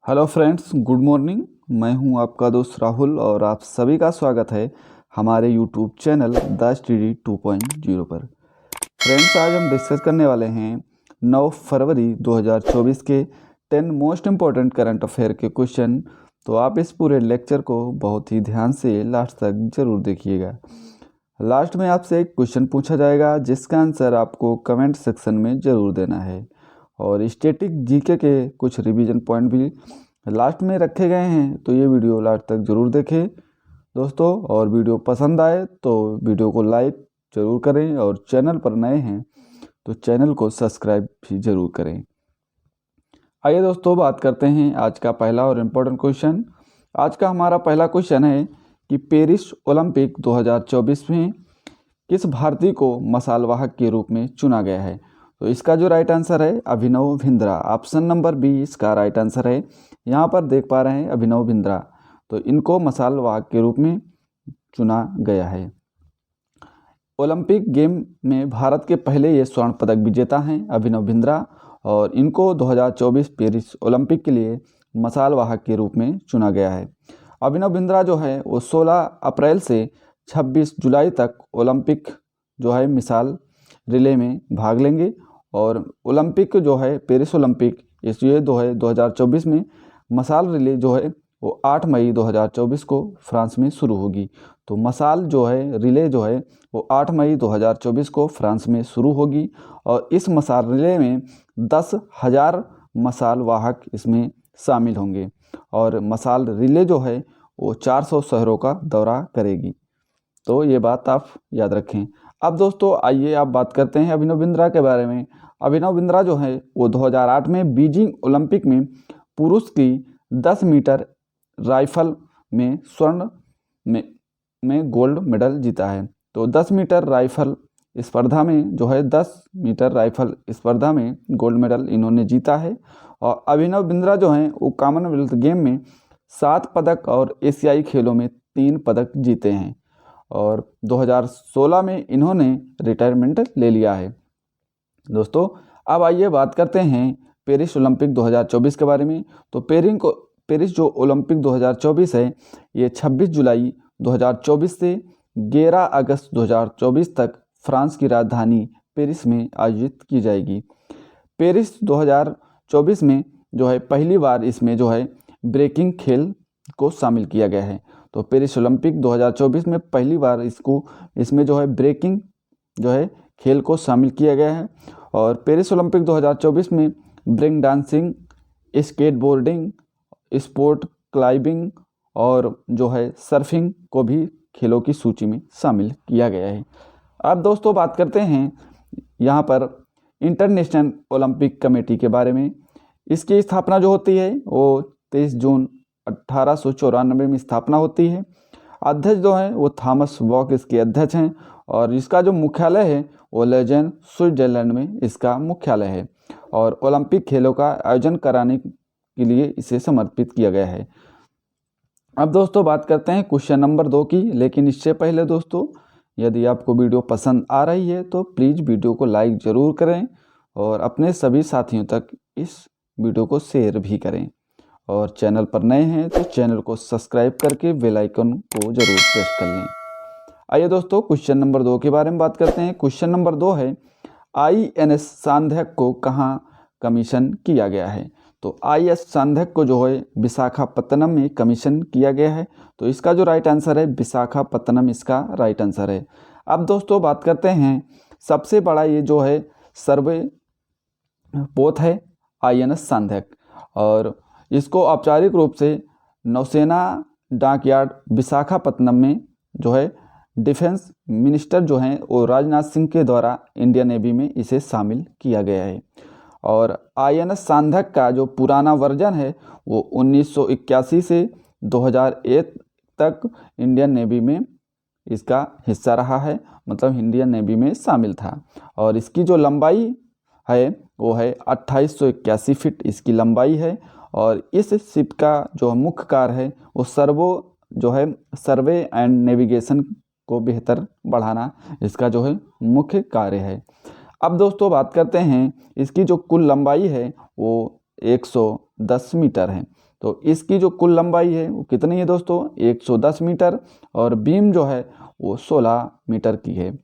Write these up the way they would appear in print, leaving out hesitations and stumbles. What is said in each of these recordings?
Hello friends, good morning. मैं हूं आपका दोस्त राहुल और आप सभी का स्वागत है हमारे यूट्यूब चैनल द स्टडी 2.0 पर। फ्रेंड्स, आज हम डिस्कस करने वाले हैं 9 फरवरी 2024 के 10 मोस्ट इम्पॉर्टेंट करंट अफेयर के क्वेश्चन। तो आप इस पूरे लेक्चर को बहुत ही ध्यान से लास्ट तक ज़रूर देखिएगा। लास्ट में आपसे एक क्वेश्चन पूछा जाएगा जिसका आंसर आपको कमेंट सेक्शन में ज़रूर देना है। और स्टैटिक जीके के कुछ रिवीजन पॉइंट भी लास्ट में रखे गए हैं, तो ये वीडियो लास्ट तक ज़रूर देखें दोस्तों। और वीडियो पसंद आए तो वीडियो को लाइक ज़रूर करें और चैनल पर नए हैं तो चैनल को सब्सक्राइब भी ज़रूर करें। आइए दोस्तों, बात करते हैं आज का पहला और इम्पोर्टेंट क्वेश्चन। आज का हमारा पहला क्वेश्चन है कि पेरिस ओलंपिक 2024 में किस भारतीय को मसाल वाहक के रूप में चुना गया है। तो इसका जो राइट आंसर है Abhinav Bindra. Option number B इसका राइट आंसर है। यहाँ पर देख पा रहे हैं अभिनव बिंद्रा, तो इनको मसाल वाहक के रूप में चुना गया है। ओलंपिक गेम में भारत के पहले ये स्वर्ण पदक विजेता हैं अभिनव बिंद्रा, और इनको 2024 पेरिस ओलंपिक के लिए मसाल वाहक के रूप में चुना गया है। अभिनव बिंद्रा जो है वो 16 अप्रैल से 26 जुलाई तक ओलंपिक जो है मिसाल रिले में भाग लेंगे। और ओलंपिक जो है पेरिस ओलंपिक इस ये 2024 में मसाल रिले जो है वो 8 मई 2024 को फ्रांस में शुरू होगी। तो मसाल जो है रिले जो है वो 8 मई 2024 को फ्रांस में शुरू होगी। और इस मसाल रिले में 10,000 मसाल वाहक इसमें शामिल होंगे। और मसाल रिले जो है वो 400 शहरों का दौरा करेगी। तो ये बात आप याद रखें। अब दोस्तों आइए आप बात करते हैं अभिनव बिंद्रा के बारे में। अभिनव बिंद्रा जो है वो 2008 में बीजिंग ओलंपिक में पुरुष की 10 मीटर राइफल में स्वर्ण में गोल्ड मेडल जीता है। तो 10 मीटर राइफल स्पर्धा में जो है 10 मीटर राइफल स्पर्धा में गोल्ड मेडल इन्होंने जीता है। और अभिनव बिंद्रा जो हैं वो कॉमनवेल्थ गेम में 7 पदक और एशियाई खेलों में 3 पदक जीते हैं। और 2016 में इन्होंने रिटायरमेंट ले लिया है। दोस्तों अब आइए बात करते हैं पेरिस ओलंपिक 2024 के बारे में। तो पेरिस जो ओलंपिक 2024 है ये 26 जुलाई 2024 से 11 अगस्त 2024 तक फ्रांस की राजधानी पेरिस में आयोजित की जाएगी। पेरिस 2024 में जो है पहली बार इसमें जो है ब्रेकिंग खेल को शामिल किया गया है। तो पेरिस ओलंपिक 2024 में पहली बार इसमें जो है ब्रेकिंग जो है खेल को शामिल किया गया है। और पेरिस ओलंपिक 2024 में break dancing, skateboarding, sport climbing और जो है सर्फिंग को भी खेलों की सूची में शामिल किया गया है। अब दोस्तों बात करते हैं यहाँ पर इंटरनेशनल ओलंपिक कमेटी के बारे में। इसकी स्थापना जो होती है वो 23 जून 1894 में स्थापना होती है। अध्यक्ष जो हैं वो थॉमस वॉक इसके अध्यक्ष हैं। और इसका जो मुख्यालय है वो लेजेन स्विट्जरलैंड में इसका मुख्यालय है। और ओलंपिक खेलों का आयोजन कराने के लिए इसे समर्पित किया गया है। अब दोस्तों बात करते हैं क्वेश्चन नंबर 2 की। लेकिन इससे पहले दोस्तों यदि आपको वीडियो पसंद आ रही है तो प्लीज़ वीडियो को लाइक ज़रूर करें और अपने सभी साथियों तक इस वीडियो को शेयर भी करें। और चैनल पर नए हैं तो चैनल को सब्सक्राइब करके बेल आइकन को ज़रूर प्रेस कर लें। आइए दोस्तों क्वेश्चन नंबर 2 के बारे में बात करते हैं। क्वेश्चन नंबर 2 है INS सांध्यक को कहाँ कमीशन किया गया है। तो INS सांध्यक को जो है विशाखापत्तनम में कमीशन किया गया है। तो इसका जो राइट आंसर है विशाखापत्तनम इसका राइट आंसर है। अब दोस्तों बात करते हैं सबसे बड़ा ये जो है सर्वे पोत है INS सांध्यक, और इसको औपचारिक रूप से नौसेना डॉकयार्ड विशाखापत्तनम में जो है डिफेंस मिनिस्टर जो हैं वो राजनाथ सिंह के द्वारा इंडियन नेवी में इसे शामिल किया गया है। और INS सांध्यक का जो पुराना वर्जन है वो 1981 से 2001 तक इंडियन नेवी में इसका हिस्सा रहा है, मतलब इंडियन नेवी में शामिल था। और इसकी जो लंबाई है वो है 2881 फीट इसकी लंबाई है। और इस शिप का जो मुख्य कार्य है वो सर्वे एंड नेविगेशन को बेहतर बढ़ाना इसका जो है मुख्य कार्य है। अब दोस्तों बात करते हैं इसकी जो कुल लंबाई है वो 110 मीटर है। तो इसकी जो कुल लंबाई है वो कितनी है दोस्तों, 110 मीटर, और बीम जो है वो 16 मीटर की है।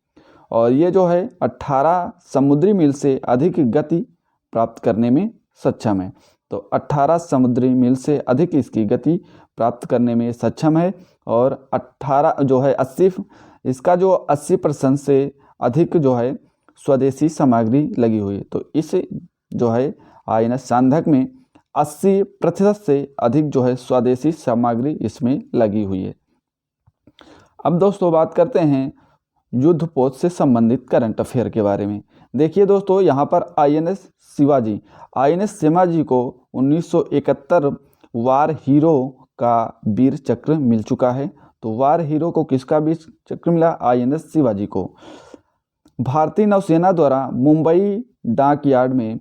और ये जो है 18 समुद्री मील से अधिक गति प्राप्त करने में सक्षम है। तो 18 समुद्री मील से अधिक इसकी गति प्राप्त करने में सक्षम है। और 18 जो है 80 इसका जो 80% से अधिक जो है स्वदेशी सामग्री लगी हुई है। तो इस जो है INS चांदक में 80% से अधिक जो है स्वदेशी सामग्री इसमें लगी हुई है। अब दोस्तों बात करते हैं युद्ध पोत से संबंधित करंट अफेयर के बारे में। देखिए दोस्तों, यहाँ पर INS शिवाजी को 1971 वार हीरो का वीर चक्र मिल चुका है। तो वार हीरो को किसका वीर चक्र मिला, INS शिवाजी को। भारतीय नौसेना द्वारा मुंबई डॉकयार्ड में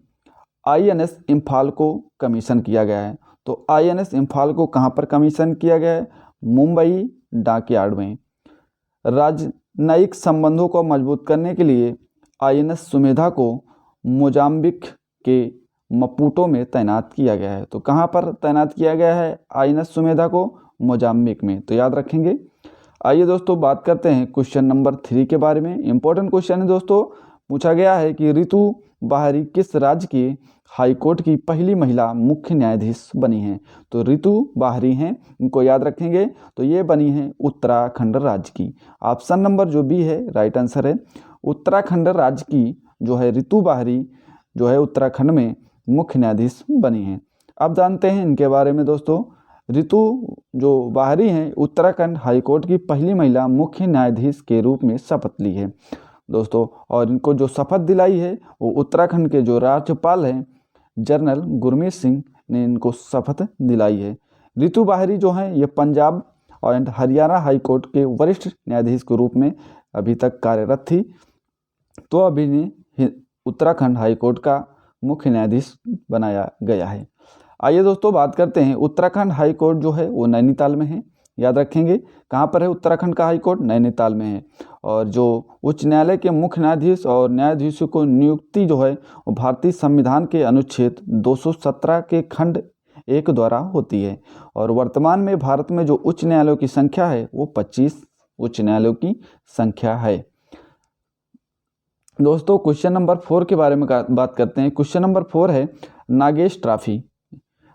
INS इम्फाल को कमीशन किया गया है। तो INS इम्फाल को कहाँ पर कमीशन किया गया है, मुंबई डॉकयार्ड में। राजनयिक संबंधों को मजबूत करने के लिए INS सुमेधा को मोजाम्बिक के मपूटो में तैनात किया गया है। तो कहाँ पर तैनात किया गया है INS सुमेधा को, मोजाम्बिक में। तो याद रखेंगे। आइए दोस्तों बात करते हैं क्वेश्चन नंबर 3 के बारे में। इंपॉर्टेंट क्वेश्चन है दोस्तों। पूछा गया है कि रितु बाहरी किस राज्य के हाईकोर्ट की पहली महिला मुख्य न्यायाधीश बनी हैं। तो रितु बाहरी हैं, इनको याद रखेंगे। तो ये बनी है उत्तराखंड राज्य की। ऑप्शन नंबर जो बी है राइट आंसर है। उत्तराखंड राज्य की जो है रितु बाहरी जो है उत्तराखंड में मुख्य न्यायाधीश बनी हैं। अब जानते हैं इनके बारे में दोस्तों। रितु जो बाहरी हैं उत्तराखंड हाईकोर्ट की पहली महिला मुख्य न्यायाधीश के रूप में शपथ ली है दोस्तों। और इनको जो शपथ दिलाई है वो उत्तराखंड के जो राज्यपाल हैं जनरल गुरमीत सिंह ने इनको शपथ दिलाई है। रितु बाहरी जो हैं ये पंजाब और हरियाणा हाईकोर्ट के वरिष्ठ न्यायाधीश के रूप में अभी तक कार्यरत थी। तो अभी इन्हें उत्तराखंड हाईकोर्ट का मुख्य न्यायाधीश बनाया गया है। आइए दोस्तों बात करते हैं उत्तराखंड हाईकोर्ट जो है वो नैनीताल में है। याद रखेंगे कहाँ पर है उत्तराखंड का हाईकोर्ट, नैनीताल में है। और जो उच्च न्यायालय के मुख्य न्यायाधीश और न्यायाधीशों को नियुक्ति जो है वो भारतीय संविधान के अनुच्छेद 217 के खंड 1 द्वारा होती है। और वर्तमान में भारत में जो उच्च न्यायालयों की संख्या है वो 25 उच्च न्यायालयों की संख्या है। दोस्तों क्वेश्चन नंबर 4 के बारे में बात करते हैं। क्वेश्चन नंबर 4 है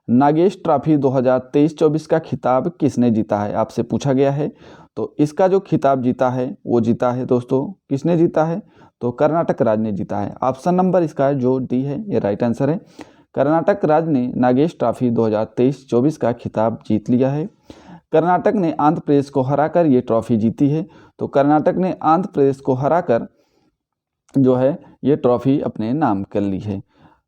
नागेश ट्रॉफी 2023-24 का खिताब किसने जीता है, आपसे पूछा गया है। तो इसका जो खिताब जीता है वो जीता है दोस्तों, किसने जीता है, तो कर्नाटक राज्य ने जीता है। ऑप्शन नंबर इसका जो डी है ये राइट आंसर है। कर्नाटक राज्य ने नागेश ट्रॉफी 2023-24 का खिताब जीत लिया है। कर्नाटक ने आंध्र प्रदेश को हराकर ये ट्रॉफी जीती है। तो कर्नाटक ने आंध्र प्रदेश को हराकर जो है ये ट्रॉफी अपने नाम कर ली है।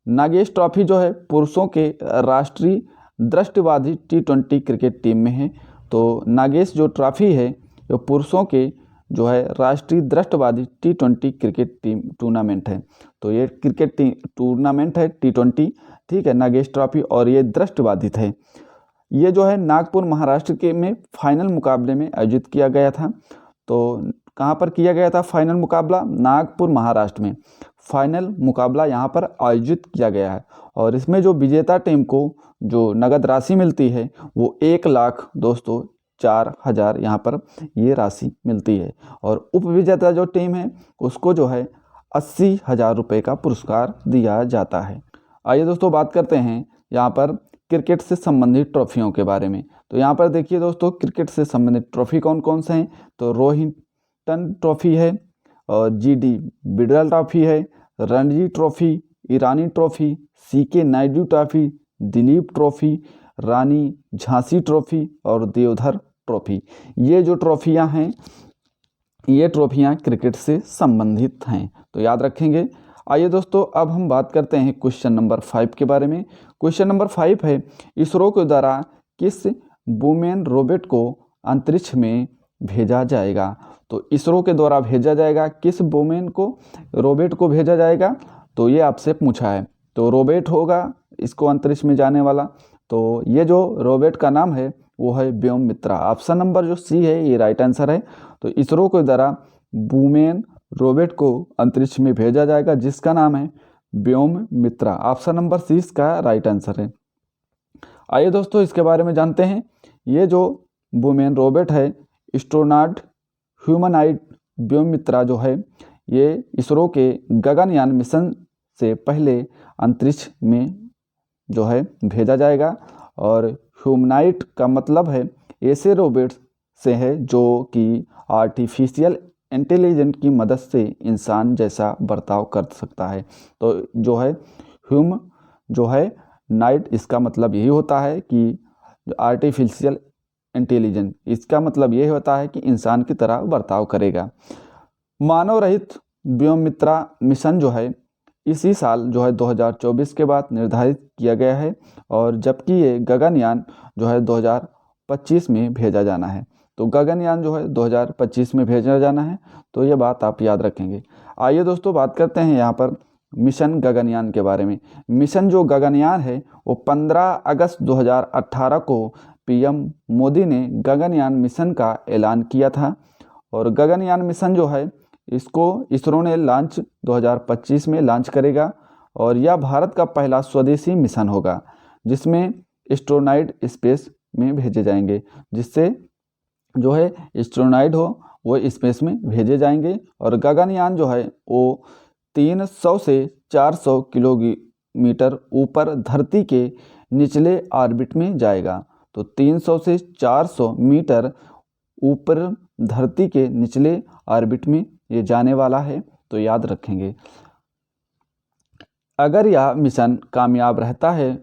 नागेश ट्रॉफी जो है पुरुषों के राष्ट्रीय दृष्टिवादी T20 क्रिकेट टीम में है। तो नागेश जो ट्रॉफी है वो पुरुषों के जो है राष्ट्रीय दृष्टिवादी T20 क्रिकेट टीम टूर्नामेंट है। तो ये क्रिकेट टूर्नामेंट है T20, ठीक है, नागेश ट्रॉफी, और ये दृष्टिवादित है। ये जो है नागपुर महाराष्ट्र के में फाइनल मुकाबले में आयोजित किया गया था। तो कहाँ पर किया गया था फाइनल मुकाबला, नागपुर महाराष्ट्र में फाइनल मुकाबला यहाँ पर आयोजित किया गया है। और इसमें जो विजेता टीम को जो नगद राशि मिलती है वो 1 लाख दोस्तों 4,000 यहाँ पर ये राशि मिलती है। और उपविजेता जो टीम है उसको जो है 80,000 रुपये का पुरस्कार दिया जाता है। आइए दोस्तों बात करते हैं यहाँ पर क्रिकेट से संबंधित ट्रॉफियों के बारे में। तो यहाँ पर देखिए दोस्तों क्रिकेट से संबंधित ट्रॉफी कौन कौन से हैं, तो रोहिंटन ट्रॉफी है, और GD बिडला ट्रॉफी है, Ranji trophy, Irani trophy, CK Naidu trophy, Duleep trophy, Rani Jhansi trophy और देवधर ट्रॉफी। ये जो ट्रॉफियाँ हैं ये ट्रॉफियाँ क्रिकेट से संबंधित हैं, तो याद रखेंगे। आइए दोस्तों अब हम बात करते हैं क्वेश्चन नंबर 5 के बारे में। क्वेश्चन नंबर 5 है इसरो के द्वारा किस वुमेन रोबोट को अंतरिक्ष में भेजा जाएगा। तो इसरो के द्वारा भेजा जाएगा किस वुमेन को रोबोट को भेजा जाएगा, तो ये आपसे पूछा है। तो रोबोट होगा इसको अंतरिक्ष में जाने वाला। तो ये जो रोबोट का नाम है वो है व्योम मित्रा। ऑप्शन नंबर जो सी है ये राइट आंसर है। तो इसरो के द्वारा वुमेन रोबोट को अंतरिक्ष में भेजा जाएगा जिसका नाम है व्योम मित्रा। ऑप्शन नंबर सी इसका राइट आंसर है। आइए दोस्तों इसके बारे में जानते हैं। ये जो वुमेन रोबोट है एस्ट्रोनॉट ह्यूमनॉइड व्योममित्रा जो है ये इसरो के गगनयान मिशन से पहले अंतरिक्ष में जो है भेजा जाएगा। और ह्यूमनॉइड का मतलब है ऐसे रोबोट से है जो कि आर्टिफिशियल इंटेलिजेंस की मदद से इंसान जैसा बर्ताव कर सकता है। तो जो है ह्यूम जो है नाइट, इसका मतलब यही होता है कि आर्टिफिशियल इंटेलिजेंस, इसका मतलब ये होता है कि इंसान की तरह बर्ताव करेगा। मानव रहित व्योममित्रा मिशन जो है इसी साल जो है 2024 के बाद निर्धारित किया गया है, और जबकि ये गगनयान जो है 2025 में भेजा जाना है। तो गगनयान जो है 2025 में भेजा जाना है, तो ये बात आप याद रखेंगे। आइए दोस्तों बात करते हैं यहाँ पर मिशन गगनयान के बारे में। मिशन जो गगनयान है वो 15 अगस्त 2018 को पीएम मोदी ने गगनयान मिशन का ऐलान किया था। और गगनयान मिशन जो है इसको इसरो ने 2025 में लॉन्च करेगा, और यह भारत का पहला स्वदेशी मिशन होगा जिसमें एस्ट्रोनॉट स्पेस में भेजे जाएंगे, जिससे जो है एस्ट्रोनॉट हो वो स्पेस में भेजे जाएंगे। और गगनयान जो है वो 300 से 400 किलोमीटर ऊपर धरती के निचले ऑर्बिट में जाएगा। तो 300 से 400 मीटर ऊपर धरती के निचले ऑर्बिट में ये जाने वाला है, तो याद रखेंगे। अगर यह मिशन कामयाब रहता है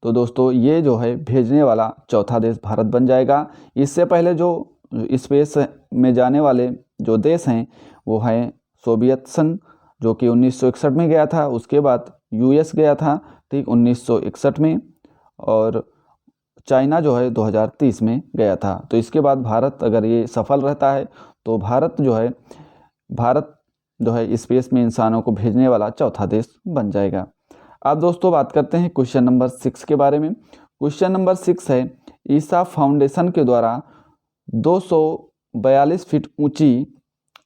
तो दोस्तों ये जो है भेजने वाला चौथा देश भारत बन जाएगा। इससे पहले जो स्पेस में जाने वाले जो देश हैं वो हैं सोवियत संघ, जो कि 1961 में गया था। उसके बाद यूएस गया था ठीक 1961 में, और चाइना जो है 2030 में गया था। तो इसके बाद भारत अगर ये सफल रहता है तो भारत जो है स्पेस में इंसानों को भेजने वाला चौथा देश बन जाएगा। अब दोस्तों बात करते हैं क्वेश्चन नंबर 6 के बारे में। क्वेश्चन नंबर 6 है ईसा फाउंडेशन के द्वारा 242 फीट ऊंची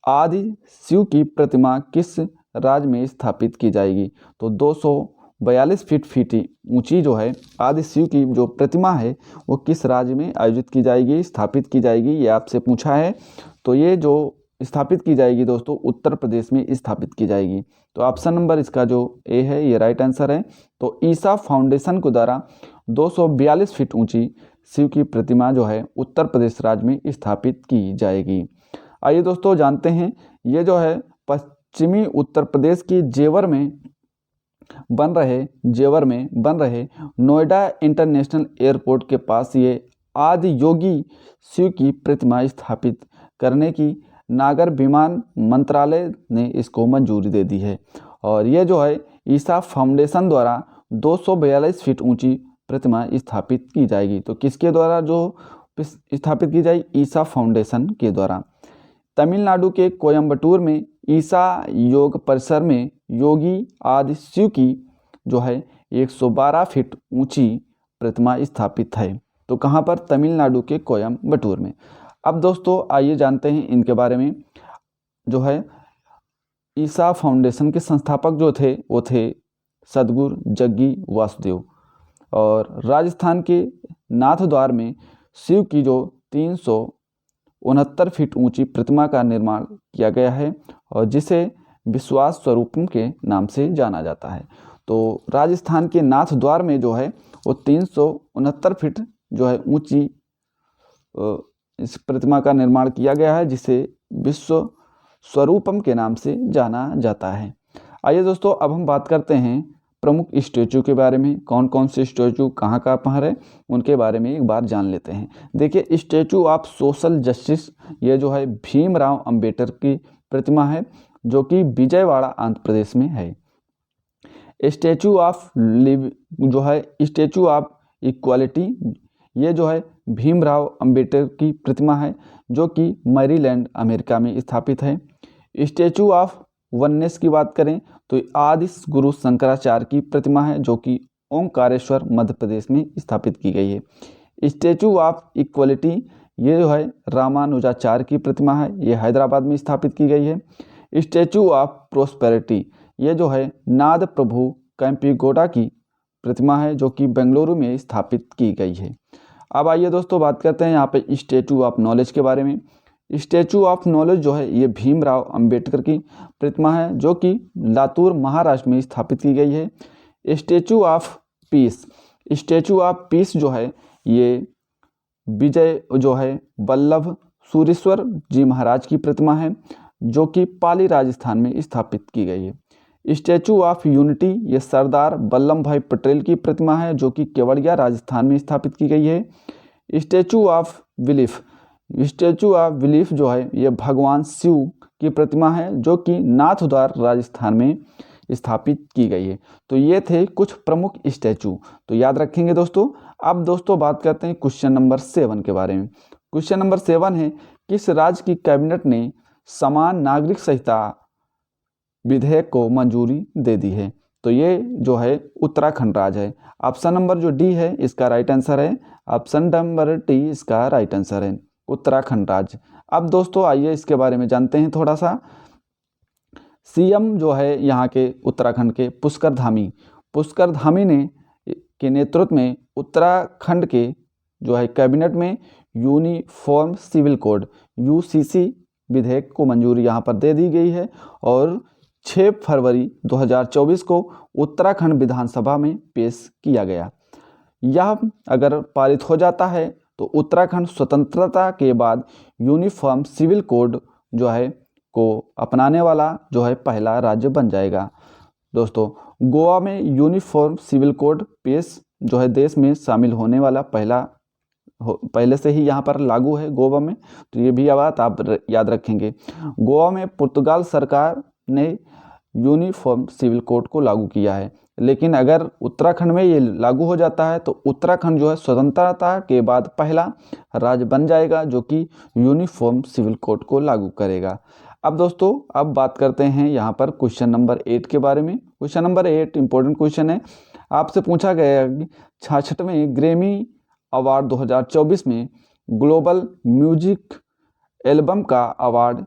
आदि शिव की प्रतिमा किस राज्य में स्थापित की जाएगी। तो 242 फीट ऊंची जो है आदि शिव की जो प्रतिमा है वो किस राज्य में आयोजित की जाएगी, स्थापित की जाएगी, ये आपसे पूछा है। तो ये जो स्थापित की जाएगी दोस्तों उत्तर प्रदेश में स्थापित की जाएगी। तो ऑप्शन नंबर इसका जो ए है ये राइट आंसर है। तो ईसा फाउंडेशन के द्वारा 242 फीट ऊंची शिव की प्रतिमा जो है उत्तर प्रदेश राज्य में स्थापित की जाएगी। आइए दोस्तों जानते हैं ये जो है पश्चिमी उत्तर प्रदेश की जेवर में बन रहे नोएडा इंटरनेशनल एयरपोर्ट के पास ये आदि योगी शिव की प्रतिमा स्थापित करने की नागर विमान मंत्रालय ने इसको मंजूरी दे दी है। और ये जो है ईसा फाउंडेशन द्वारा 242 फीट ऊंची प्रतिमा स्थापित की जाएगी। तो किसके द्वारा जो स्थापित की जाएगी? ईसा फाउंडेशन के द्वारा। तमिलनाडु के कोयम्बटूर में ईसा योग परिसर में योगी आदि शिव की जो है 112 फीट ऊंची प्रतिमा स्थापित है। तो कहाँ पर? तमिलनाडु के कोयम्बटूर में। अब दोस्तों आइए जानते हैं इनके बारे में। जो है ईसा फाउंडेशन के संस्थापक जो थे वो थे सद्गुरु जग्गी वासुदेव। और राजस्थान के नाथद्वार में शिव की जो 369 फीट ऊंची प्रतिमा का निर्माण किया गया है, और जिसे विश्वास स्वरूपम के नाम से जाना जाता है। तो राजस्थान के नाथद्वार में जो है वो 369 फीट जो है ऊंची इस प्रतिमा का निर्माण किया गया है, जिसे विश्व स्वरूपम के नाम से जाना जाता है। आइए दोस्तों अब हम बात करते हैं प्रमुख स्टैचू के बारे में। कौन कौन से स्टैचू कहाँ पर है उनके बारे में एक बार जान लेते हैं। देखिए स्टैचू ऑफ सोशल जस्टिस ये जो है भीमराव अंबेडकर की प्रतिमा है, जो कि विजयवाड़ा आंध्र प्रदेश में है। स्टैचू ऑफ इक्वालिटी ये जो है भीमराव अंबेडकर की प्रतिमा है, जो कि मैरीलैंड अमेरिका में स्थापित है। स्टैचू ऑफ वननेस की बात करें तो आदि गुरु शंकराचार्य की प्रतिमा है, जो कि ओंकारेश्वर मध्य प्रदेश में स्थापित की गई है। स्टैचू ऑफ इक्वलिटी ये जो है रामानुजाचार्य की प्रतिमा है, ये हैदराबाद में स्थापित की गई है। स्टैचू ऑफ प्रोस्पेरिटी ये जो है नाद प्रभु कैंपीगोडा की प्रतिमा है जो कि बेंगलुरु में स्थापित की गई है। अब आइए दोस्तों बात करते हैं यहाँ पे स्टैचू ऑफ नॉलेज के बारे में। स्टैचू ऑफ नॉलेज जो है ये भीमराव अंबेडकर की प्रतिमा है जो कि लातूर महाराष्ट्र में स्थापित की गई है। Statue of peace, statue of peace जो है ये विजय जो है वल्लभ सूरेश्वर जी महाराज की प्रतिमा है जो कि पाली राजस्थान में स्थापित की गई है। स्टैचू ऑफ यूनिटी ये सरदार वल्लभ भाई पटेल की प्रतिमा है जो कि केवड़िया राजस्थान में स्थापित की गई है। Statue of belief, statue of belief जो है ये भगवान शिव की प्रतिमा है जो कि नाथद्वार राजस्थान में स्थापित की गई है। तो ये थे कुछ प्रमुख स्टैचू, तो याद रखेंगे दोस्तों। अब दोस्तों बात करते हैं क्वेश्चन नंबर 7 के बारे में। क्वेश्चन नंबर 7 है, किस राज्य की कैबिनेट ने समान नागरिक संहिता विधेयक को मंजूरी दे दी है? तो ये जो है उत्तराखंड राज्य है। ऑप्शन नंबर जो डी है इसका राइट आंसर है, ऑप्शन नंबर डी इसका राइट आंसर है, उत्तराखंड राज्य। अब दोस्तों आइए इसके बारे में जानते हैं थोड़ा सा। सीएम जो है यहाँ के उत्तराखंड के पुष्कर धामी, पुष्कर धामी ने के नेतृत्व में उत्तराखंड के जो है कैबिनेट में यूनिफॉर्म सिविल कोड यूसीसी विधेयक को मंजूरी यहाँ पर दे दी गई है और 6 फरवरी 2024 को उत्तराखंड विधानसभा में पेश किया गया। यह अगर पारित हो जाता है तो उत्तराखंड स्वतंत्रता के बाद यूनिफॉर्म सिविल कोड जो है को अपनाने वाला जो है पहला राज्य बन जाएगा। दोस्तों गोवा में यूनिफॉर्म सिविल कोड पेश जो है देश में शामिल होने वाला पहले से ही यहाँ पर लागू है गोवा में, तो ये भी बात आप याद रखेंगे। गोवा में पुर्तगाल सरकार ने यूनिफॉर्म सिविल कोड को लागू किया है, लेकिन अगर उत्तराखंड में ये लागू हो जाता है तो उत्तराखंड जो है स्वतंत्रता के बाद पहला राज्य बन जाएगा जो कि यूनिफॉर्म सिविल कोड को लागू करेगा। अब दोस्तों अब बात करते हैं यहाँ पर क्वेश्चन नंबर 8 के बारे में। क्वेश्चन नंबर 8 इंपॉर्टेंट क्वेश्चन है। आपसे पूछा गया है कि 66वें ग्रैमी अवार्ड 2024 में ग्लोबल म्यूजिक एल्बम का अवार्ड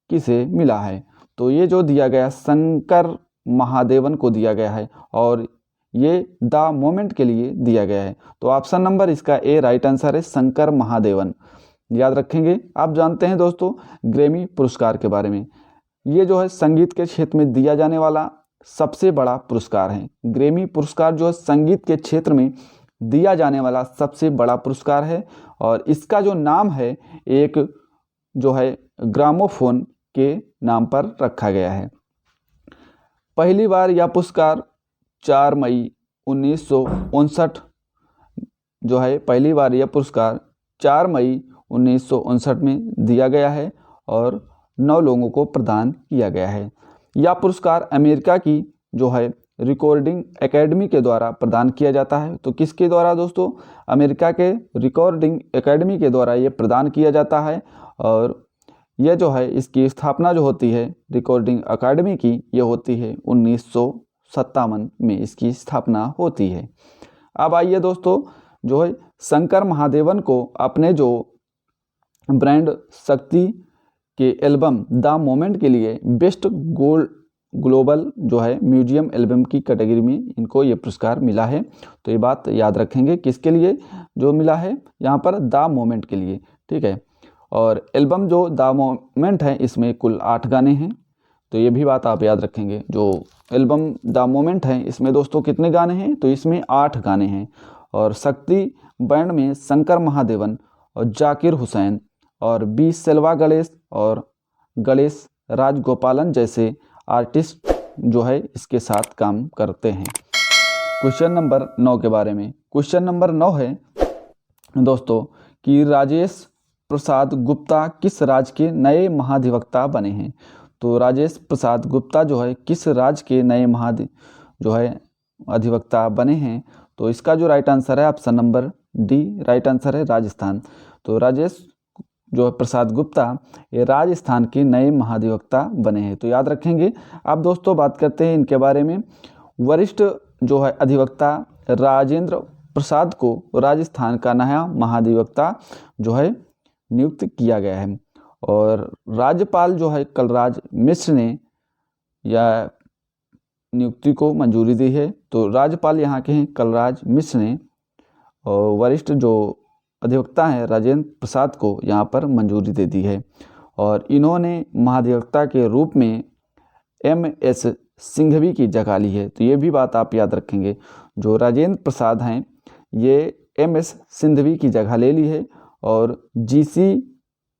किसे मिला है? तो ये जो दिया गया शंकर महादेवन को दिया गया है और ये द मोमेंट के लिए दिया गया है। तो ऑप्शन नंबर इसका ए राइट आंसर है, शंकर महादेवन, याद रखेंगे। आप जानते हैं दोस्तों ग्रैमी पुरस्कार के बारे में, ये जो है संगीत के क्षेत्र में दिया जाने वाला सबसे बड़ा पुरस्कार है। ग्रैमी पुरस्कार जो है संगीत के क्षेत्र में दिया जाने वाला सबसे बड़ा पुरस्कार है और इसका जो नाम है एक जो है ग्रामोफोन के नाम पर रखा गया है। पहली बार यह पुरस्कार 4 मई 1959 जो है पहली बार यह पुरस्कार 4 मई 1959 में दिया गया है और 9 लोगों को प्रदान किया गया है। यह पुरस्कार अमेरिका की जो है रिकॉर्डिंग एकेडमी के द्वारा प्रदान किया जाता है। तो किसके द्वारा दोस्तों? अमेरिका के रिकॉर्डिंग एकेडमी के द्वारा ये प्रदान किया जाता है और यह जो है इसकी स्थापना जो होती है रिकॉर्डिंग एकेडमी की, ये होती है 1957 में इसकी स्थापना होती है। अब आइए दोस्तों जो है शंकर महादेवन को अपने जो ब्रांड शक्ति के एल्बम द मोमेंट के लिए बेस्ट ग्लोबल जो है म्यूजियम एल्बम की कैटेगरी में इनको ये पुरस्कार मिला है। तो ये बात याद रखेंगे किसके लिए जो मिला है, यहाँ पर द मोमेंट के लिए, ठीक है। और एल्बम जो द मोमेंट है इसमें कुल 8 गाने हैं, तो ये भी बात आप याद रखेंगे। जो एल्बम द मोमेंट है इसमें दोस्तों कितने गाने हैं? तो इसमें 8 गाने हैं और शक्ति बैंड में शंकर महादेवन और जाकिर हुसैन और बी सेल्वा गणेश और गणेश राजगोपालन जैसे आर्टिस्ट जो है इसके साथ काम करते हैं। क्वेश्चन नंबर 9 के बारे में। क्वेश्चन नंबर 9 है दोस्तों कि राजेश प्रसाद गुप्ता किस राज्य के नए महाधिवक्ता बने हैं? तो राजेश प्रसाद गुप्ता जो है किस राज्य के नए जो है अधिवक्ता बने हैं? तो इसका जो राइट आंसर है option number D right answer है, राजस्थान। तो राजेश जो है प्रसाद गुप्ता ये राजस्थान के नए महाधिवक्ता बने हैं, तो याद रखेंगे। अब दोस्तों बात करते हैं इनके बारे में। वरिष्ठ जो है अधिवक्ता राजेंद्र प्रसाद को राजस्थान का नया महाधिवक्ता जो है नियुक्त किया गया है और राज्यपाल जो है कलराज मिश्र ने यह नियुक्ति को मंजूरी दी है? तो राज्यपाल यहाँ के हैं कलराज मिश्र ने, और वरिष्ठ जो अधिवक्ता हैं राजेंद्र प्रसाद को यहाँ पर मंजूरी दे दी है। और इन्होंने महाधिवक्ता के रूप में MS सिंघवी की जगह ली है। तो ये भी बात आप याद रखेंगे, जो राजेंद्र प्रसाद हैं ये MS सिंघवी की जगह ले ली है। और GC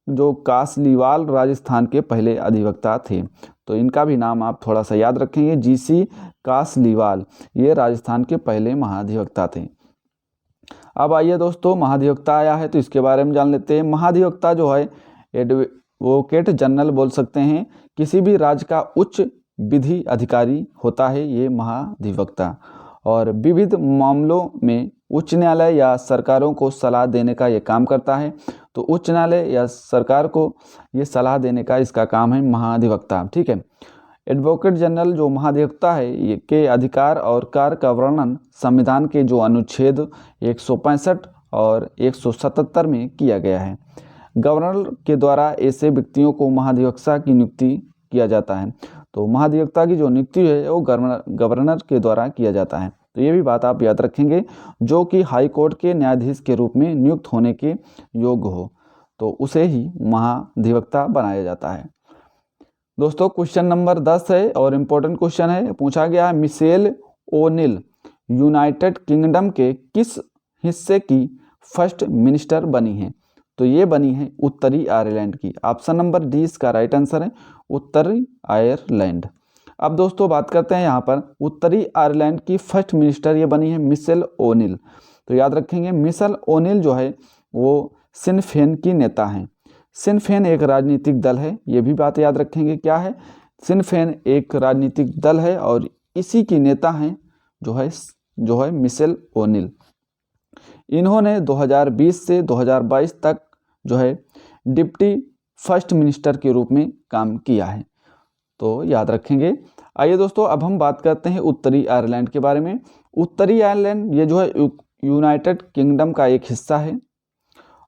जो कासलीवाल राजस्थान के पहले अधिवक्ता थे, तो इनका भी नाम आप थोड़ा सा याद रखेंगे। GC कासलीवाल ये राजस्थान के पहले महाधिवक्ता थे। अब आइए दोस्तों, महाधिवक्ता आया है तो इसके बारे में जान लेते हैं। महाधिवक्ता जो है एडवोकेट जनरल बोल सकते हैं, किसी भी राज्य का उच्च विधि अधिकारी होता है ये महाधिवक्ता। और विविध मामलों में उच्च न्यायालय या सरकारों को सलाह देने का ये काम करता है। तो उच्च न्यायालय या सरकार को ये सलाह देने का इसका काम है महाधिवक्ता। ठीक है। एडवोकेट जनरल जो महाधिवक्ता है ये के अधिकार और कार्य का वर्णन संविधान के जो अनुच्छेद 165 और 177 में किया गया है। गवर्नर के द्वारा ऐसे व्यक्तियों को महाधिवक्ता की नियुक्ति किया जाता है। तो महाधिवक्ता की जो नियुक्ति है वो गवर्नर के द्वारा किया जाता है। तो ये भी बात आप याद रखेंगे, जो कि हाई कोर्ट के न्यायाधीश के रूप में नियुक्त होने के योग्य हो तो उसे ही महाधिवक्ता बनाया जाता है। दोस्तों क्वेश्चन नंबर 10 है और इम्पोर्टेंट क्वेश्चन है। पूछा गया है मिशेल ओनिल यूनाइटेड किंगडम के किस हिस्से की फर्स्ट मिनिस्टर बनी है? तो ये बनी है उत्तरी आयरलैंड की। ऑप्शन नंबर डी इसका राइट आंसर है, उत्तरी आयरलैंड। अब दोस्तों बात करते हैं यहाँ पर उत्तरी आयरलैंड की फर्स्ट मिनिस्टर ये बनी है मिशेल ओनिल। तो याद रखेंगे मिशेल ओनिल जो है वो सिन फेन की नेता हैं। सिन फेन एक राजनीतिक दल है, ये भी बात याद रखेंगे। क्या है? सिन फेन एक राजनीतिक दल है और इसी की नेता हैं जो है मिशेल ओनिल। इन्होंने 2020 से 2022 तक जो है डिप्टी फर्स्ट मिनिस्टर के रूप में काम किया है, तो याद रखेंगे। आइए दोस्तों अब हम बात करते हैं उत्तरी आयरलैंड के बारे में। उत्तरी आयरलैंड ये जो है यूनाइटेड किंगडम का एक हिस्सा है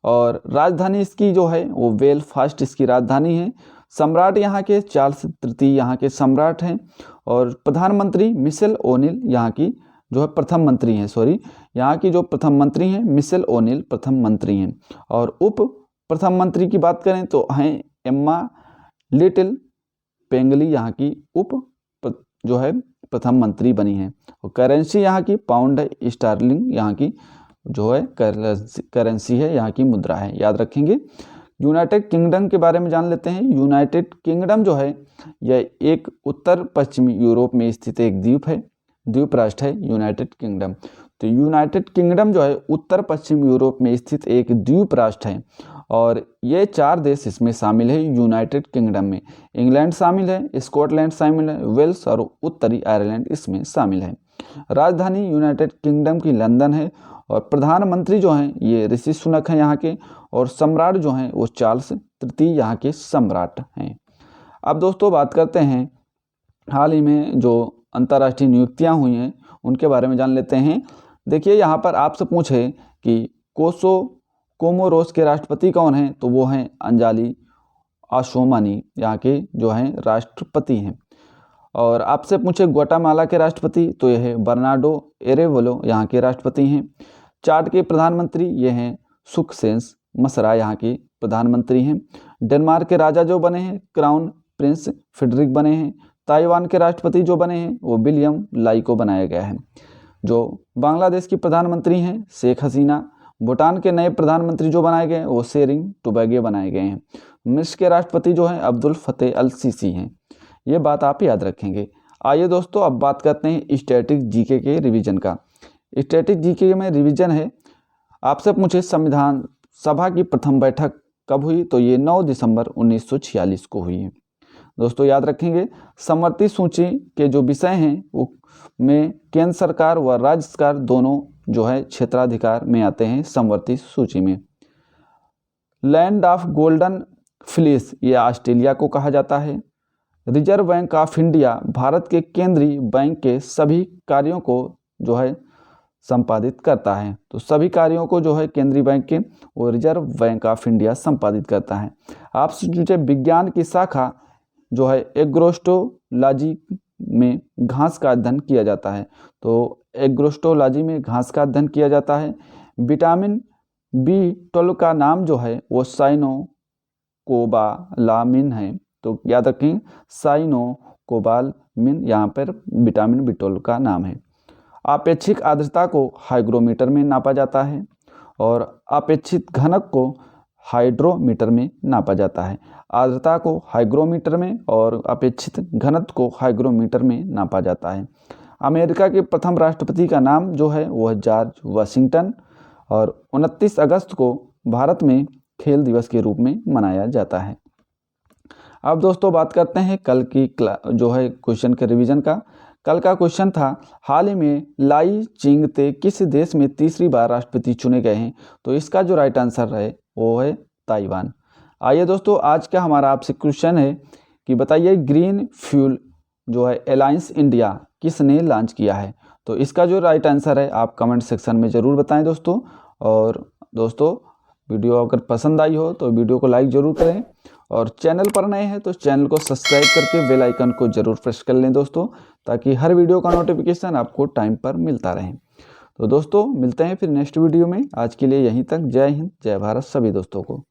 और राजधानी इसकी जो है वो बेलफास्ट इसकी राजधानी है। सम्राट यहाँ के चार्ल्स तृतीय यहाँ के सम्राट हैं और प्रधानमंत्री मिशेल ओनिल यहाँ की जो है प्रथम मंत्री हैं। यहाँ की जो प्रथम मंत्री हैं मिशेल ओनिल प्रथम मंत्री हैं। और उप प्रथम मंत्री की बात करें तो हैं एम्मा लिटिल पेंगली यहाँ की जो है प्रथम मंत्री बनी हैं। और करेंसी यहाँ की पाउंड स्टर्लिंग यहाँ की जो है करेंसी है, यहाँ की मुद्रा है, याद रखेंगे। यूनाइटेड किंगडम के बारे में जान लेते हैं। यूनाइटेड किंगडम जो है यह एक उत्तर पश्चिमी यूरोप में स्थित एक द्वीप है, द्वीप राष्ट्र है यूनाइटेड किंगडम। तो यूनाइटेड किंगडम जो है उत्तर पश्चिम यूरोप में स्थित एक द्वीप राष्ट्र है और ये 4 देश इसमें शामिल है यूनाइटेड किंगडम में। इंग्लैंड शामिल है, स्कॉटलैंड शामिल है, वेल्स और उत्तरी आयरलैंड इसमें शामिल है। राजधानी यूनाइटेड किंगडम की लंदन है और प्रधानमंत्री जो हैं ये ऋषि सुनक हैं यहाँ के, और सम्राट जो हैं वो चार्ल्स तृतीय यहाँ के सम्राट हैं। अब दोस्तों बात करते हैं हाल ही में जो अंतर्राष्ट्रीय नियुक्तियाँ हुई हैं उनके बारे में जान लेते हैं। देखिए यहाँ पर आपसे पूछे कि कोमोरोस के राष्ट्रपति कौन हैं? तो वो हैं अंजाली आशोमानी, यहाँ के जो हैं राष्ट्रपति हैं। और आपसे पूछे ग्वाटेमाला के राष्ट्रपति तो ये है बर्नार्डो एरेवलो, यहाँ के राष्ट्रपति हैं। चाड के प्रधानमंत्री ये हैं सुखसेन मसरा, यहाँ के प्रधानमंत्री हैं। डेनमार्क के राजा जो बने हैं क्राउन प्रिंस फ्रेडरिक बने हैं। ताइवान के राष्ट्रपति जो बने हैं वो विलियम लाई को बनाया गया है। जो बांग्लादेश की प्रधानमंत्री हैं शेख हसीना। भूटान के नए प्रधानमंत्री जो बनाए गए हैं वो शेरिंग टोबैगे बनाए गए हैं। मिस्र के राष्ट्रपति जो हैं अब्दुल फतेह अल सीसी हैं। ये बात आप याद रखेंगे। आइए दोस्तों अब बात करते हैं स्टैटिक जीके के रिवीजन का। स्टैटिक जीके में रिवीजन है। आपसे पूछे संविधान सभा की प्रथम बैठक कब हुई? तो ये 9 दिसंबर 1946 को हुई है। दोस्तों याद रखेंगे समवर्ती सूची के जो विषय हैं वो में केंद्र सरकार व राज्य सरकार दोनों जो है क्षेत्राधिकार में आते हैं समवर्ती सूची में। लैंड ऑफ गोल्डन फ्लीस ये ऑस्ट्रेलिया को कहा जाता है। Reserve bank of India Bharat के केंद्रीय बैंक के सभी कार्यों को जो है संपादित करता है। तो सभी कार्यों को जो है केंद्रीय बैंक के वो रिजर्व बैंक ऑफ इंडिया संपादित करता है। आपसे जो विज्ञान की शाखा जो है एग्रोस्टोलॉजी में घास का अध्ययन किया जाता है। तो एग्रोस्टोलॉजी में घास का अध्ययन किया जाता है। विटामिन B12 का नाम जो है वो साइनोकोबालामिन है। तो याद रखें, साइनोकोबालामिन यहाँ पर विटामिन B12 का नाम है। आपेक्षिक आर्द्रता को हाइग्रोमीटर में नापा जाता है और अपेक्षित घनत्व को हाइड्रोमीटर में नापा जाता है। आर्द्रता को हाइग्रोमीटर में और अपेक्षित घनत्व को हाइग्रोमीटर में नापा जाता है। अमेरिका के प्रथम राष्ट्रपति का नाम जो है वो है जॉर्ज वाशिंगटन और 29 अगस्त को भारत में खेल दिवस के रूप में मनाया जाता है। अब दोस्तों बात करते हैं कल की जो है क्वेश्चन के रिवीजन का। कल का क्वेश्चन था, हाल ही में लाई चिंगते किस देश में तीसरी बार राष्ट्रपति चुने गए हैं? तो इसका जो राइट आंसर है वो है ताइवान। आइए दोस्तों, आज का हमारा आपसे क्वेश्चन है कि बताइए ग्रीन फ्यूल जो है अलायंस इंडिया किसने लॉन्च किया है? तो इसका जो राइट आंसर है आप कमेंट सेक्शन में ज़रूर बताएं दोस्तों। और दोस्तों वीडियो अगर पसंद आई हो तो वीडियो को लाइक ज़रूर करें और चैनल पर नए हैं तो चैनल को सब्सक्राइब करके बेल आइकन को ज़रूर प्रेस कर लें दोस्तों, ताकि हर वीडियो का नोटिफिकेशन आपको टाइम पर मिलता रहे। तो दोस्तों मिलते हैं फिर नेक्स्ट वीडियो में। आज के लिए यहीं तक। जय हिंद, जय भारत सभी दोस्तों को।